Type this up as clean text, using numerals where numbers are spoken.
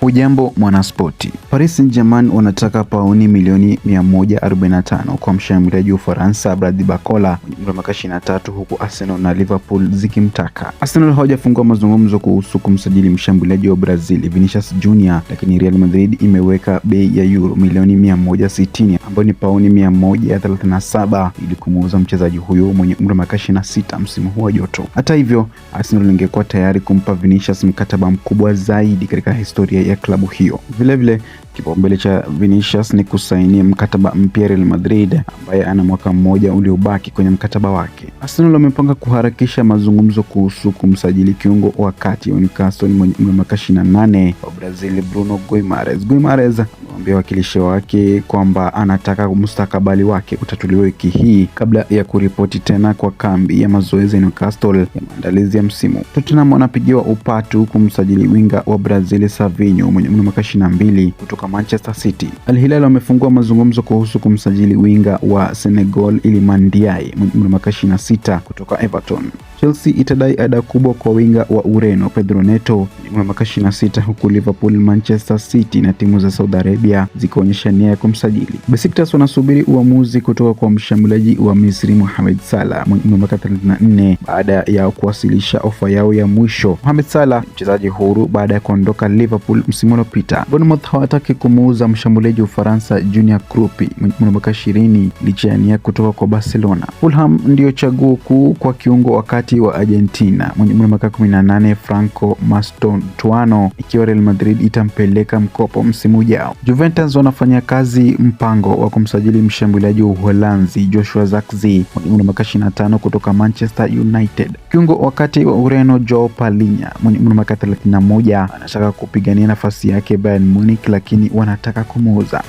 Hujambo mwanaspoti. Paris Saint-Germain wanataka pauni milioni 145 kwa mshambuliaji wa Ufaransa Bradley Barcola mwenye umri wa miaka 23, huku Arsenal na Liverpool zikimtaka. Arsenal hawajafungua mazungumzo kuhusu kumsajili mshambuliaji wa Brazil Vinicius Junior, lakini Real Madrid imeweka bei ya euro milioni 160 ambayo ni pauni 137 ili kumuuza mchezaji huyo mwenye umri wa miaka 26 msimu huu wa joto. Hata hivyo, Arsenal ingekuwa tayari kumpa Vinicius mkataba mkubwa zaidi katika historia ya klabu hiyo. Vilevile kipaumbele cha Vinicius ni kusaini mkataba mpya Real Madrid ambaye ana mwaka mmoja uliobaki kwenye mkataba wake. Arsenal wamepanga kuharakisha mazungumzo kuhusu kumsajili kiungo wa kati wa Newcastle mwenye umri wa miaka 28 wa Brazil Bruno Guimarães. Guimarães amemwambia wakilishi wake kwamba anataka mustakabali wake utatuliwe wiki hii kabla ya kuripoti tena kwa kambi ya mazoezi ya Newcastle ya maandalizi ya msimu. Tottenham wanapigiwa upatu kumsajili winga wa Brazil Savinho mwenye umri wa miaka 22 kutoka Manchester City. Al Hilal wamefungua mazungumzo kuhusu kumsajili winga wa Senegal Iliman Ndiaye mwenye umri wa miaka 26 kutoka Everton. Chelsea itadai ada kubwa kwa winga wa Ureno Pedro Neto mwenye umri wa miaka 26, huku Liverpool, Manchester City na timu za Saudi Arabia zikionyesha nia ya kumsajili. Besiktas wanasubiri uamuzi kutoka kwa mshambuliaji wa Misri Mohamed Salah mwenye umri wa miaka 34 baada ya kuwasilisha ofa yao ya mwisho. Mohamed Salah mchezaji huru baada ya kuondoka Liverpool msimu uliopita. Bournemouth hawataki kumuuza mshambuliaji wa Ufaransa Junior Krupi mwenye umri wa miaka 20 licha ya nia kutoka kwa Barcelona. Fulham ndio chaguo kuu kwa kiungo wakati wa Argentina mwenye umri wa miaka 18 Franco Mastantuono ikiwa Real Madrid itampeleka mkopo msimu ujao. Juventus wanafanya kazi mpango wa kumsajili mshambuliaji wa Uholanzi Joshua Zirkzee mwenye umri wa miaka 25 kutoka Manchester United. Kiungo wakati wa Ureno Joao Palhinha mwenye umri wa miaka 31 anataka kupigania nafasi yake Bayern Munich, lakini wanataka kumuuza.